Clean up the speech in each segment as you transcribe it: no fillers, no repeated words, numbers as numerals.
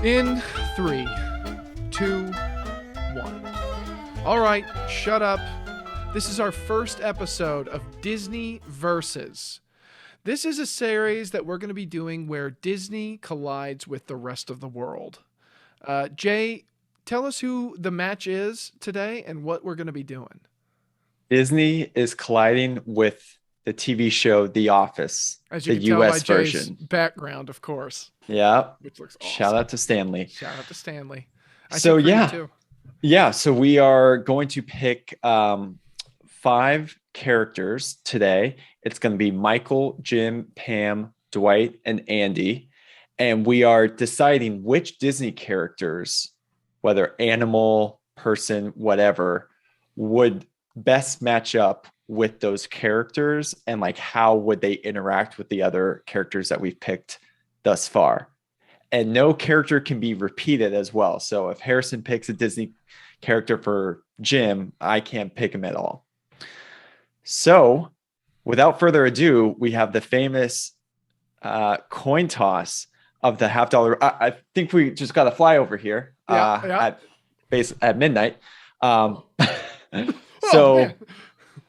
In three, two, one. All right, shut up. This is our first episode of Disney Versus. This is a series that we're going to be doing where Disney collides with the rest of the world. Jay, tell us who the match is today and what we're going to be doing. Disney is colliding with the TV show The Office, As you the can tell by US Jay's version. background, of course, Yeah. which looks Shout awesome. out to Stanley. Shout out to Stanley. I So think for you yeah, too. yeah. So we are going to pick five characters today. It's going to be Michael, Jim, Pam, Dwight, and Andy. And we are deciding which Disney characters, whether animal, person, whatever, would best match up with those characters and like how would they interact with the other characters that we've picked thus far. And no character can be repeated as well. So if Harrison picks a Disney character for Jim, I can't pick him at all. So without further ado, we have the famous coin toss of the $50. I think we just got a flyover here Yeah. at midnight. Oh, So man.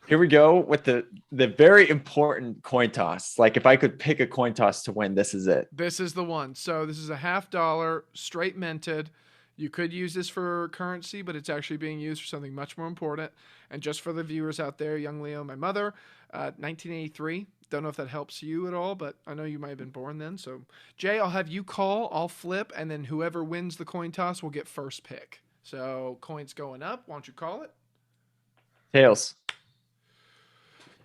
here we go with the very important coin toss. Like if I could pick a coin toss to win, this is it. This is the one. So this is a $50 straight minted. You could use this for currency, but it's actually being used for something much more important. And just for the viewers out there, young Leo, my mother, 1983. Don't know if that helps you at all, but I know you might have been born then. So Jay, I'll have you call, I'll flip, and then whoever wins the coin toss will get first pick. So coins going up. Why don't you call it? Tails.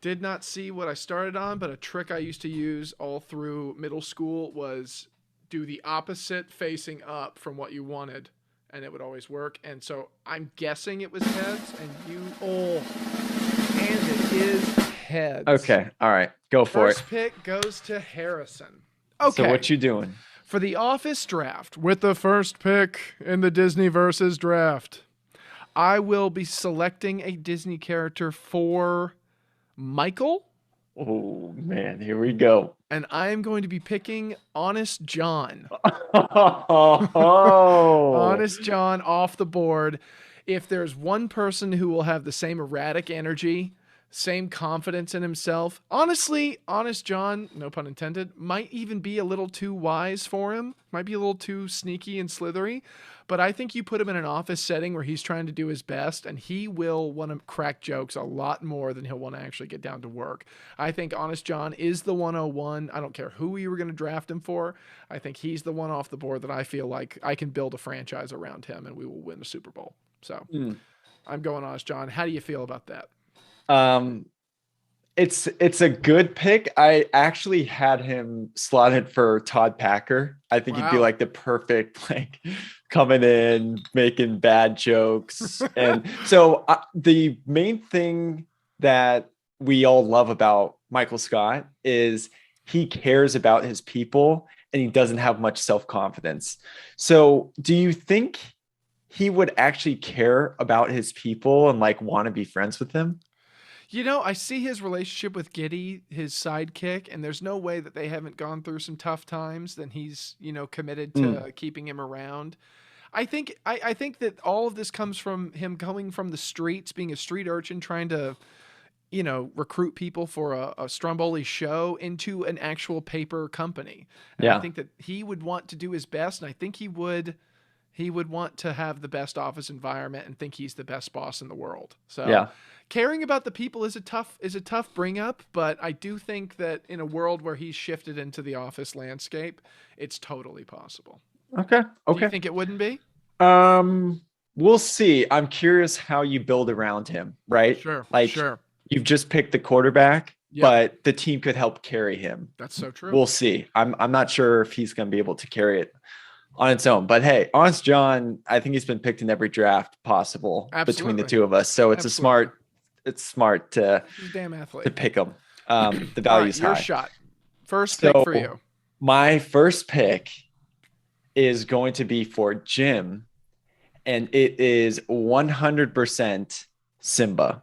Did not see what I started on, but a trick I used to use all through middle school was do the opposite facing up from what you wanted, and it would always work. And so I'm guessing it was heads, and it is heads. Okay. All right. Go for First it. pick goes to Harrison. Okay. So what you doing? For the Office draft, with the first pick in the Disney versus draft, I will be selecting a Disney character for Michael, Oh man, here we go. and I am going to be picking Honest John. Oh, Honest John off the board. If there's one person who will have the same erratic energy, same confidence in himself, honestly, Honest John, no pun intended, might even be a little too wise for him, might be a little too sneaky and slithery. But I think you put him in an office setting where he's trying to do his best, and he will want to crack jokes a lot more than he'll want to actually get down to work. I think Honest John is the 101. I don't care who you were going to draft him for. I think he's the one off the board that I feel like I can build a franchise around him, and we will win the Super Bowl. So Hmm. I'm going Honest John. How do you feel about that? Um, it's a good pick. I actually had him slotted for Todd Packer. I think he'd be Wow. like the perfect like coming in, making bad jokes. And so the main thing that we all love about Michael Scott is he cares about his people and he doesn't have much self-confidence. So do you think he would actually care about his people and like want to be friends with them? You know, I see his relationship with Giddy, his sidekick, and there's no way that they haven't gone through some tough times. Then he's, committed to keeping him around. I think that all of this comes from him coming from the streets, being a street urchin, trying to, recruit people for a Stromboli show into an actual paper company. And I Yeah. think that he would want to do his best, and I think he would want to have the best office environment and think he's the best boss in the world. So Yeah. caring about the people is a tough bring up, but I do think that in a world where he's shifted into the office landscape, it's totally possible. Okay. Do you Okay. think it wouldn't be? Um, we'll see. I'm curious how you build around him, right? Sure, Like sure. you've just picked the quarterback, Yep. but the team could help carry him. That's so true. We'll see. I'm not sure if he's going to be able to carry it on its own. But hey, Honest John, I think he's been picked in every draft possible between the Absolutely. two of us. So Absolutely. it's smart to He's a damn to athlete. pick him. The All right, value's your high. shot. First pick for So you. my first pick is going to be for Jim, and it is 100% Simba.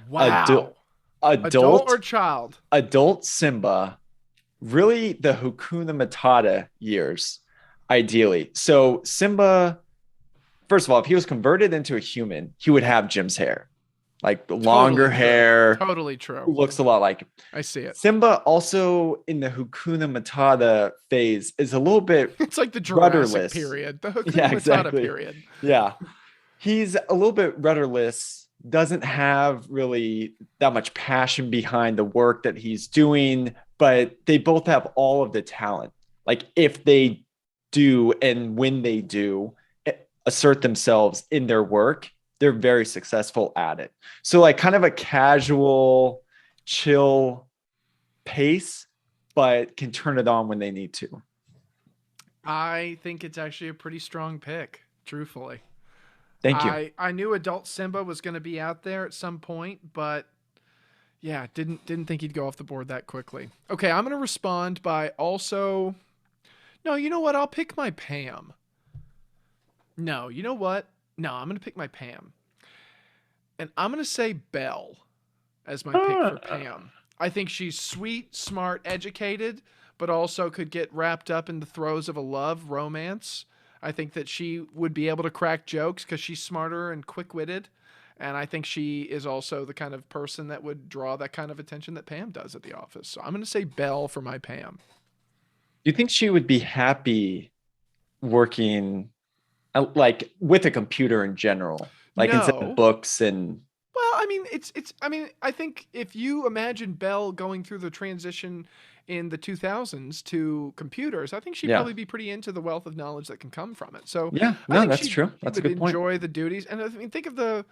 Wow. Adult or Adult child? adult Simba, really the Hakuna Matata years. ideally. So Simba, first of all, if he was converted into a human, he would have Jim's hair, like longer Totally true. hair, Totally true. looks a lot like him. I see it. Simba also in the Hakuna Matata phase is a little bit It's like the Jurassic rudderless. period, the Hakuna Yeah, Matata exactly. period. Yeah. He's a little bit rudderless, doesn't have really that much passion behind the work that he's doing, but they both have all of the talent. Like if they do and when they do assert themselves in their work, they're very successful at it. So like kind of a casual, chill pace, but can turn it on when they need to. I think it's actually a pretty strong pick, truthfully. Thank you. I knew adult Simba was going to be out there at some point, but yeah, didn't think he'd go off the board that quickly. Okay, I'm going to respond by also no, you know what? I'll pick my Pam. No, you know what? No, I'm going to pick my Pam. And I'm going to say Belle as my pick for Pam. I think she's sweet, smart, educated, but also could get wrapped up in the throes of a love romance. I think that she would be able to crack jokes because she's smarter and quick-witted. And I think she is also the kind of person that would draw that kind of attention that Pam does at the office. So I'm going to say Belle for my Pam. Do you think she would be happy working like with a computer in general, like instead No. of books and Well, I mean, I think if you imagine Belle going through the transition in the 2000s to computers, I think she'd Yeah. probably be pretty into the wealth of knowledge that can come from it. So yeah, I no, think that's she true. That's a would good point. enjoy the duties. And I mean, think of the,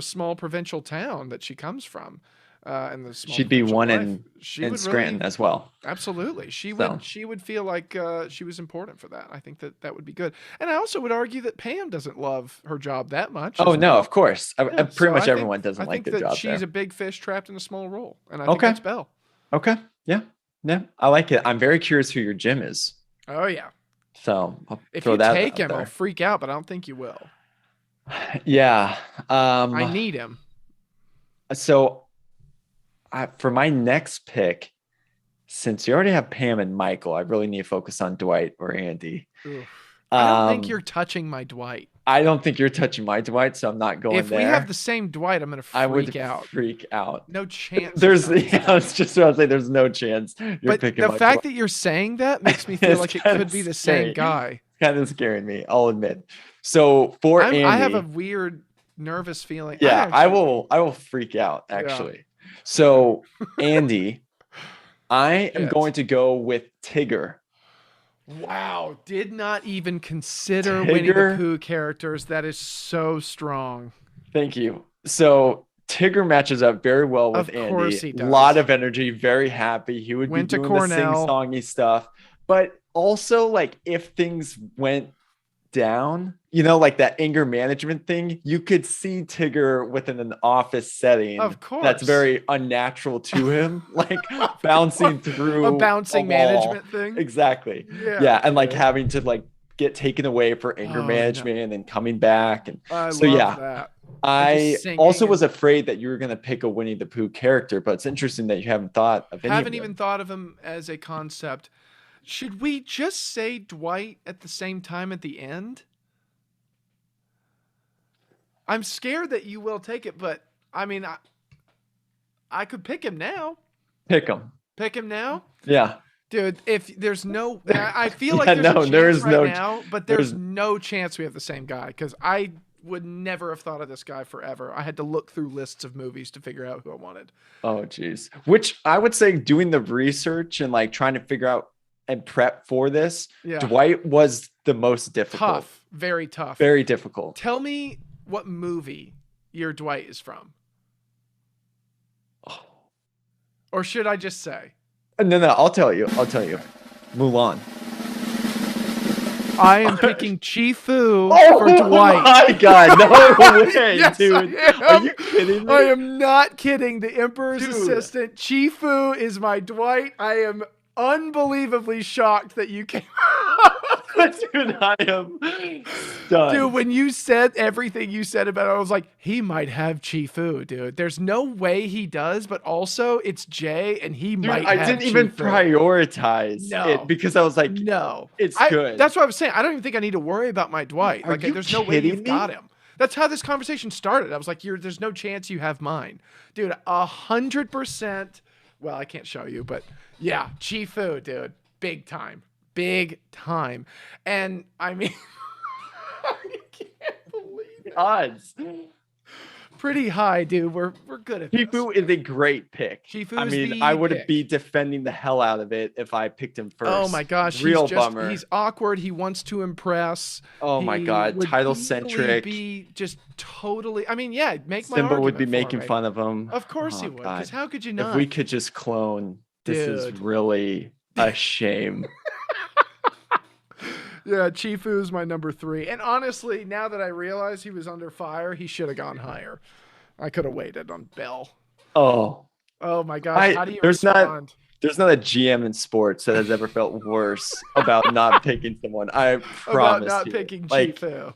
small provincial town that she comes from, and the small She'd be provincial one life. in She in would Scranton really, as well. absolutely. She So would she would feel like she was important for that. I think that that would be good. And I also would argue that Pam doesn't love her job that much oh as no, well. of course. Yeah, Pretty so much I everyone think doesn't like the that job she's there. a big fish trapped in a small role, and I think Okay. that's Belle. Okay. Yeah. Yeah. I like it. I'm very curious who your gym is. Oh yeah. So I'll If throw you that take out him, I'll there. freak out, but I don't think you will. Yeah. I need him. So for my next pick, since you already have Pam and Michael, I really need to focus on Dwight or Andy. Oof. I don't think Um, you're touching my Dwight. I don't think you're touching my Dwight, so I'm not going If there. we have the same Dwight, I'm gonna I would freak out. freak out. No chance. There's, yeah, I was just about to say, there's no chance you're But picking the my fact Dwight. that you're saying that makes me feel It's like it kinda could be the same scary. guy. Kind of scaring me, I'll admit. So for Andy, I have a weird, nervous feeling. yeah, I will freak out actually. So Andy, I am Yes. going to go with Tigger. Wow, did not even consider Winnie the Tigger? Pooh characters. That is so strong. Thank you. So Tigger matches up very well with Of course Andy. he does. Lot of energy, very happy. He would Went be to doing the Cornell. sing-songy stuff. But also, like, if things went down, like that anger management thing, you could see Tigger within an office setting. Of course. That's very unnatural to him, like bouncing through A bouncing wall. management thing. Exactly. Yeah. Yeah, and like having to like get taken away for anger Oh, no. management and coming back. And I so love yeah, that. I just singing also and- was afraid that you were going to pick a Winnie the Pooh character, but it's interesting that you haven't thought of any of Haven't them. even thought of him as a concept. Should we just say Dwight at the same time at the end? I'm scared that you will take it, but I mean, I could pick him now. Pick them. Pick him now? Yeah. Dude, if there's no, I feel like Yeah, there's a no, chance there is right no- now, but there's there's- no chance we have the same guy because I would never have thought of this guy forever. I had to look through lists of movies to figure out who I wanted. Oh, geez. Which I would say doing the research and like trying to figure out and prep for this, Yeah, Dwight was the most difficult. tough, very tough. Very difficult. Tell me what movie your Dwight is from, Oh. or should I just say? No, I'll tell you. Mulan. I am picking Chi-Fu Oh for Dwight. my God. No way, Yes, dude. I am. Are you kidding me? I am not kidding. The Emperor's Dude. assistant, Chi-Fu, is my Dwight. I am unbelievably shocked that you came. Dude, I am Done. Dude, when you said everything you said about it, I was like, he might have Chifu, dude. There's no way he does, but also it's Jay and he Dude, might I have didn't even Chifu. prioritize it No. because I was like, No. it's good. That's what I was saying. I don't even think I need to worry about my Dwight. Are Like you there's no way kidding you've got me? him. That's how this conversation started. I was like, there's no chance you have mine. Dude, 100%. Well, I can't show you, but yeah, Chifu, dude. Big time. Big time. And I mean I can't believe it. Odds. Pretty high, dude. We're good at this. Chifu is a great pick. Chifu I is mean, the I would pick. be defending the hell out of it if I picked him first. Oh my gosh, Real bummer. he's awkward. He wants to impress. Oh my He God, would title easily centric. Be just totally. I mean, yeah, make my Simba would be argument for making me. fun of him. Of course Oh, he would, God. because how could you If not? we could just clone, this is Dude. really a shame. Yeah, Chifu's my number 3. And honestly, now that I realize he was under fire, he should have gone higher. I could have waited on Bell. Oh, Oh my gosh, how do you there's respond? there's not a GM in sports that has ever felt worse about not picking someone. I About promise not you. picking Like, Chifu.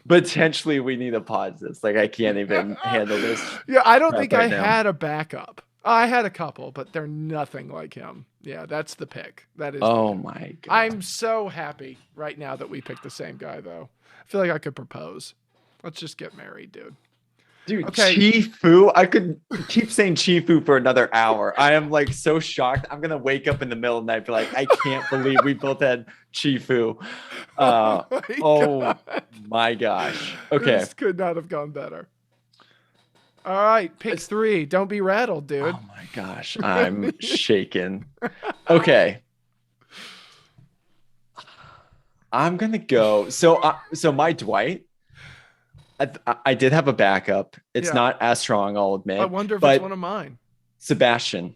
potentially we need to pause this. Like, I can't even handle this. Yeah, I don't crap think right I now. had a backup. I had a couple, but they're nothing like him. Yeah, that's the pick. That is. Oh my God. I'm so happy right now that we picked the same guy, though. I feel like I could propose. Let's just get married, dude. Dude, Okay. Chifu. I could keep saying Chifu for another hour. I am like so shocked. I'm gonna wake up in the middle of the night and be like, I can't believe we both had Chifu. My Oh God. my gosh. Okay. This could not have gone better. All right, pick 3. Don't be rattled, dude. Oh my gosh. I'm shaken. Okay. I'm gonna go. So my Dwight. I did have a backup. It's Yeah. not as strong, I'll admit. I wonder if but it's one of mine. Sebastian.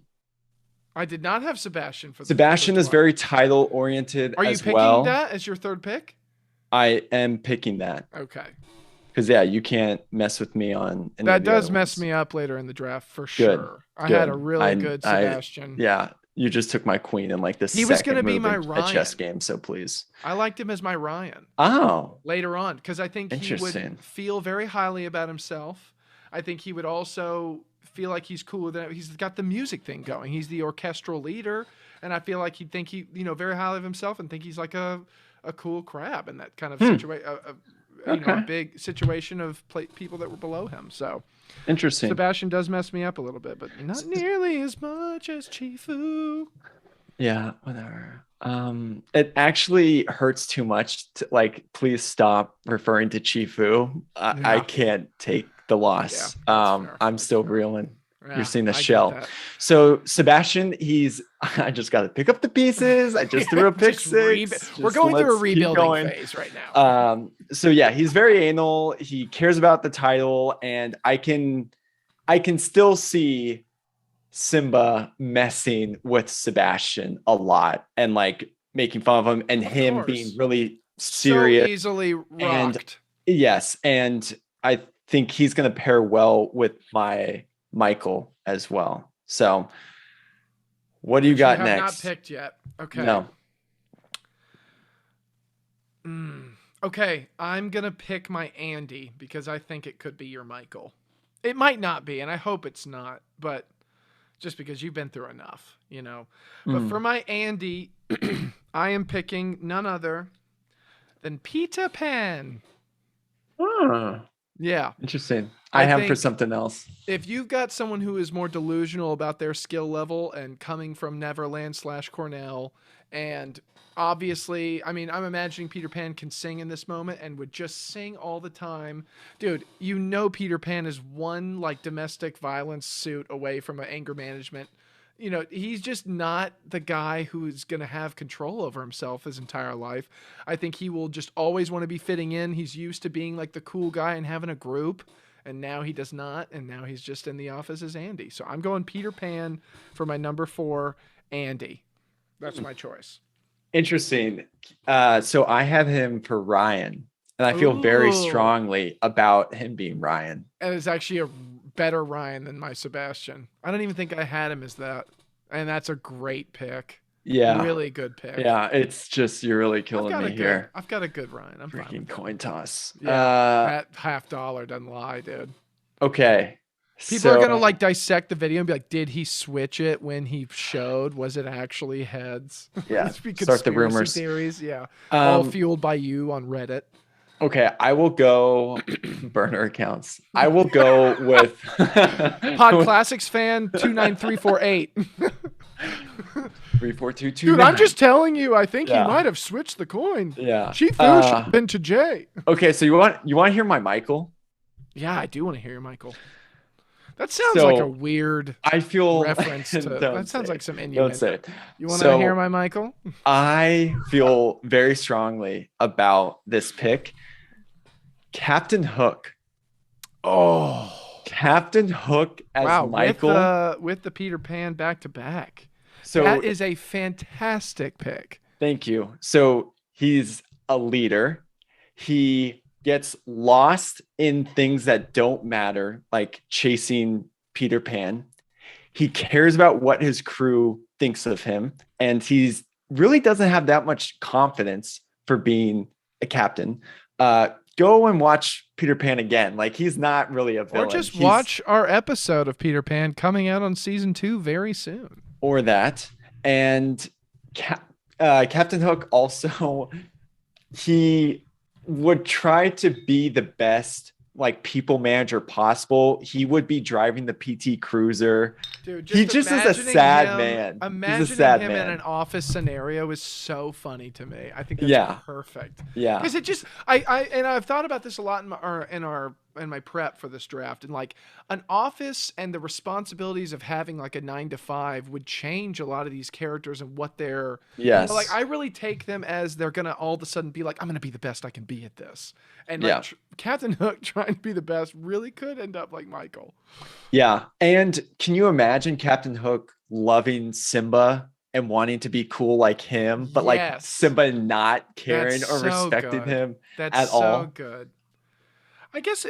I did not have Sebastian for the Sebastian for is Dwight. very title oriented Are you as picking well. that as your 3rd pick? I am picking that Okay. because yeah, you can't mess with me on any That of the does other mess ones. me up later in the draft for Good, sure. I had a good. really good Sebastian. Yeah, you just took my queen in like the He was second gonna be move my in a chess Ryan. game. So please. I liked him as my Ryan Oh, later on because I think he Interesting. would feel very highly about himself. I think he would also feel like he's cool with it. He's got the music thing going. He's the orchestral leader, and I feel like he'd think very highly of himself and think he's like a cool crab in that kind of situation. A Okay. big situation of people that were below him. So interesting. Sebastian does mess me up a little bit, but not nearly as much as Chifu. Yeah, whatever. It actually hurts too much to like, please stop referring to Chifu. I Yeah. can't take the loss. Yeah, that's fair. I'm That's still fair. reeling. Yeah, You're seeing the I get shell. that. So Sebastian, I just got to pick up the pieces. I just threw a pick Just six. We're Just going through a let's keep rebuilding going. phase right now. So yeah, he's very anal. He cares about the title, and I can still see Simba messing with Sebastian a lot and like making fun of him and him course. being really serious. So easily rocked. Yes, and I think he's going to pair well with my Michael as well. So, what do you got have next? Not picked yet. Okay. No. Okay, I'm gonna pick my Andy because I think it could be your Michael. It might not be, and I hope it's not, but just because you've been through enough, But for my Andy, I am picking none other than Peter Pan. Oh, Yeah. interesting. I I have for think- something else. If you've got someone who is more delusional about their skill level and coming from Neverland/Cornell, and obviously, I mean, I'm imagining Peter Pan can sing in this moment and would just sing all the time. Dude, Peter Pan is one like domestic violence suit away from an anger management. He's just not the guy who's going to have control over himself his entire life. I think he will just always want to be fitting in. He's used to being like the cool guy and having a group. And now he does not, and now he's just in the office as Andy. So I'm going Peter Pan for my number 4, Andy. That's my choice. Interesting. So I have him for Ryan, and I feel very Ooh. strongly about him being Ryan. And it's actually a better Ryan than my Sebastian. I don't even think I had him as that. And that's a great pick. Yeah. Really good pick. Yeah. It's just, you're really killing me here. I've got a good Ryan. I'm fine Freaking with it. coin toss. Yeah, that $50 doesn't lie, dude. Okay. People are gonna So, like dissect the video and be like, "Did he switch it when he showed? Was it actually heads?" yeah, These be start the conspiracy rumors. theories. Yeah, all Um, fueled by you on Reddit. okay, I will go burner accounts. I will go with Pod Classics fan 29348. 34229. Dude, I'm just telling you. I think he Yeah. might have switched the coin. Yeah. Chief Fu should have been to Jay. Okay, so you want to hear my Michael? Yeah, I do want to hear you, Michael. That sounds So, like a weird I feel reference to. don't That sounds say like some it. innuendo. Don't say it. You want to So, hear my Michael? I feel very strongly about this pick. Captain Hook. Oh, Captain Hook as wow! Michael. With the Peter Pan back to back. So That is a fantastic pick. thank you. So he's a leader. He gets lost in things that don't matter, like chasing Peter Pan. He cares about what his crew thinks of him, and he's really doesn't have that much confidence for being a captain. Go and watch Peter Pan again. Like, he's not really a villain. Or just He's- watch our episode of Peter Pan coming out on season 2 very soon. or that. And Captain Hook also, he would try to be the best like people manager possible. He would be driving the PT Cruiser. Dude, He just is a imagining sad him- man. He's a Imagining sad him man. in an office scenario is so funny to me. I think that's Yeah. perfect. Yeah. Because it just I've thought about this a lot in my prep for this draft, and like an office and the responsibilities of having like a 9 to 5 would change a lot of these characters and what they're Yes. like. I really take them as they're gonna all of a sudden be like, I'm gonna be the best I can be at this, and like Yeah. Captain Hook trying to be the best really could end up like Michael. Yeah. And can you imagine Captain Hook loving Simba and wanting to be cool like him, but like Yes. Simba not caring That's or so respecting good. him That's at so all? good. I guess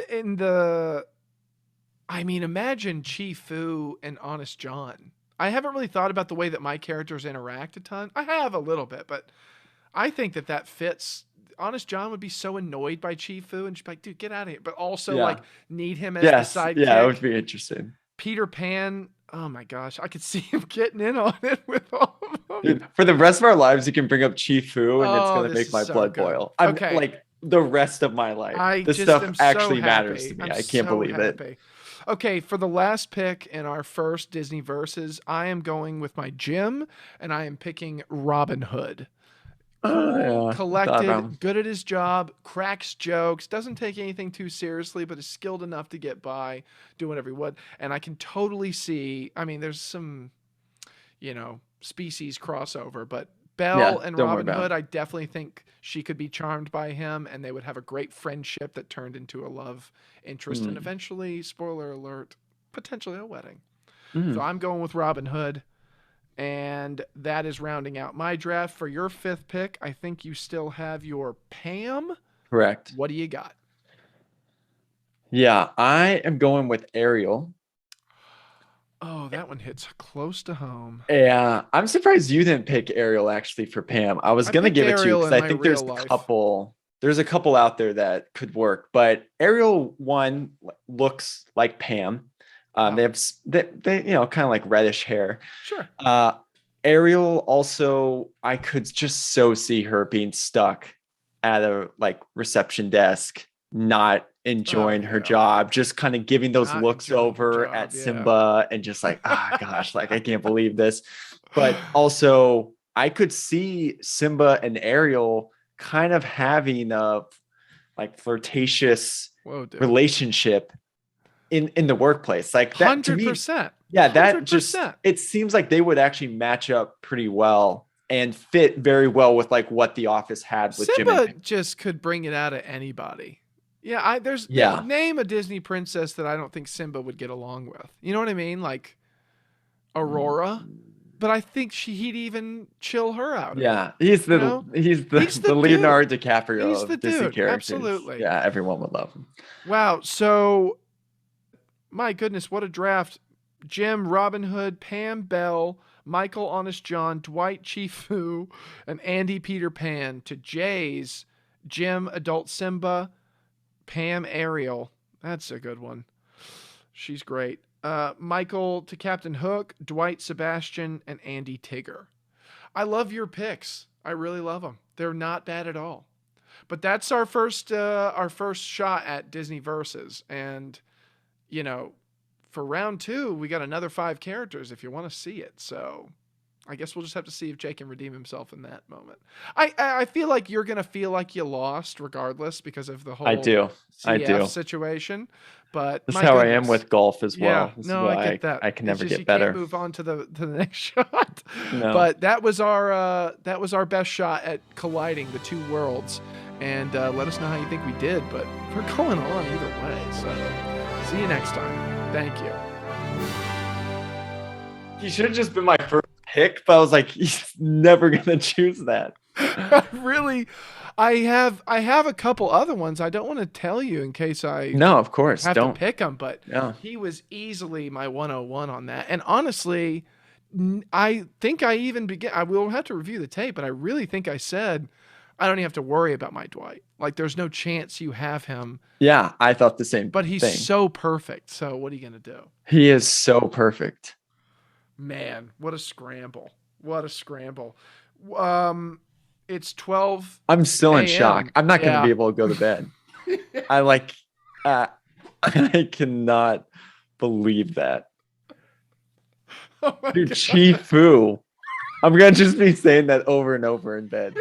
imagine Chi Fu and Honest John. I haven't really thought about the way that my characters interact a ton. I have a little bit, but I think that fits. Honest John would be so annoyed by Chi Fu and she'd be like, dude, get out of here. But also Yeah. like need him as Yes. the sidekick. Yeah, it would be interesting. Peter Pan, oh my gosh, I could see him getting in on it with all of them. Dude, for the rest of our lives, you can bring up Chi Fu and it's Oh, gonna this make is my so blood good. boil. I'm Okay. like the rest of my life. I This just stuff am so actually happy. matters to me. I'm I can't so believe it. happy. Okay, for the last pick in our first Disney Versus, I am going with my Jim, and I am picking Robin Hood. Yeah, thought about Collected, him. good at his job, cracks jokes, doesn't take anything too seriously, but is skilled enough to get by, do whatever he would. And I can totally see, there's some, species crossover, but Belle Yeah, and don't worry Robin about it. Hood, I definitely think she could be charmed by him, and they would have a great friendship that turned into a love interest, and Mm. eventually, spoiler alert, potentially a wedding. Mm. So I'm going with Robin Hood. And that is rounding out my draft. For your fifth pick, I think you still have your Pam. Correct. What do you got? Yeah, I am going with Ariel. Oh, that one hits close to home. Yeah, I'm surprised you didn't pick Ariel actually for Pam. I was I gonna picked give it to you Ariel because in I my think there's real a life. couple. There's a couple out there that could work, but Ariel one looks like Pam. Wow. They have they kind of like reddish hair. Sure. Ariel also, I could just so see her being stuck at a like reception desk, not enjoying her yeah. job, just kind of giving those Not looks enjoying her over job, at yeah. Simba and just like, gosh, like I can't believe this. But also, I could see Simba and Ariel kind of having a like flirtatious Whoa, dude. relationship in the workplace. Like that to me, 100%. yeah, that just 100%. it seems like they would actually match up pretty well and fit very well with like what The Office had with Jim and Simba Pam. just could bring it out of anybody. Yeah, Yeah. name a Disney princess that I don't think Simba would get along with. You know what I mean? Like Aurora. But I think he'd even chill her out. Yeah, he's the You know? he's the, He's the the Leonardo DiCaprio He's of the Disney dude, characters. absolutely. Yeah, everyone would love him. Wow. So, my goodness, what a draft. Jim, Robin Hood, Pam, Bell, Michael Honest John, Dwight Chifu, and Andy Peter Pan, to Jay's Jim Adult Simba, Pam Ariel. That's a good one. She's great. Michael to Captain Hook, Dwight Sebastian, and Andy Tigger. I love your picks. I really love them. They're not bad at all. But that's our first shot at Disney Versus, and you know, for round 2, we got another 5 characters if you want to see it. So I guess we'll just have to see if Jay can redeem himself in that moment. I feel like you're gonna feel like you lost regardless because of the whole I do situation. But that's my how goodness. I am with golf as well. Yeah, this no, is I why get that. I can It's never just get you better. Can't move on to the next shot. No. But that was our best shot at colliding the two worlds. And let us know how you think we did. But we're going on either way. So see you next time. Thank you. He should have just been my first pick, but I was like, he's never gonna choose that. Really, I have a couple other ones. I don't want to tell you in case I No, of course, have don't to pick them. But Yeah. he was easily my 101 on that. And honestly, I think I even began. I will have to review the tape, but I really think I said I don't even have to worry about my Dwight. Like, there's no chance you have him. Yeah, I thought the same. But he's thing. so perfect. So what are you gonna do? He is so perfect. Man, what a scramble! What a scramble! It's 12. I'm still in AM. shock. I'm not going to Yeah. be able to go to bed. I cannot believe that. Oh my Dude, God. Chifu. I'm going to just be saying that over and over in bed.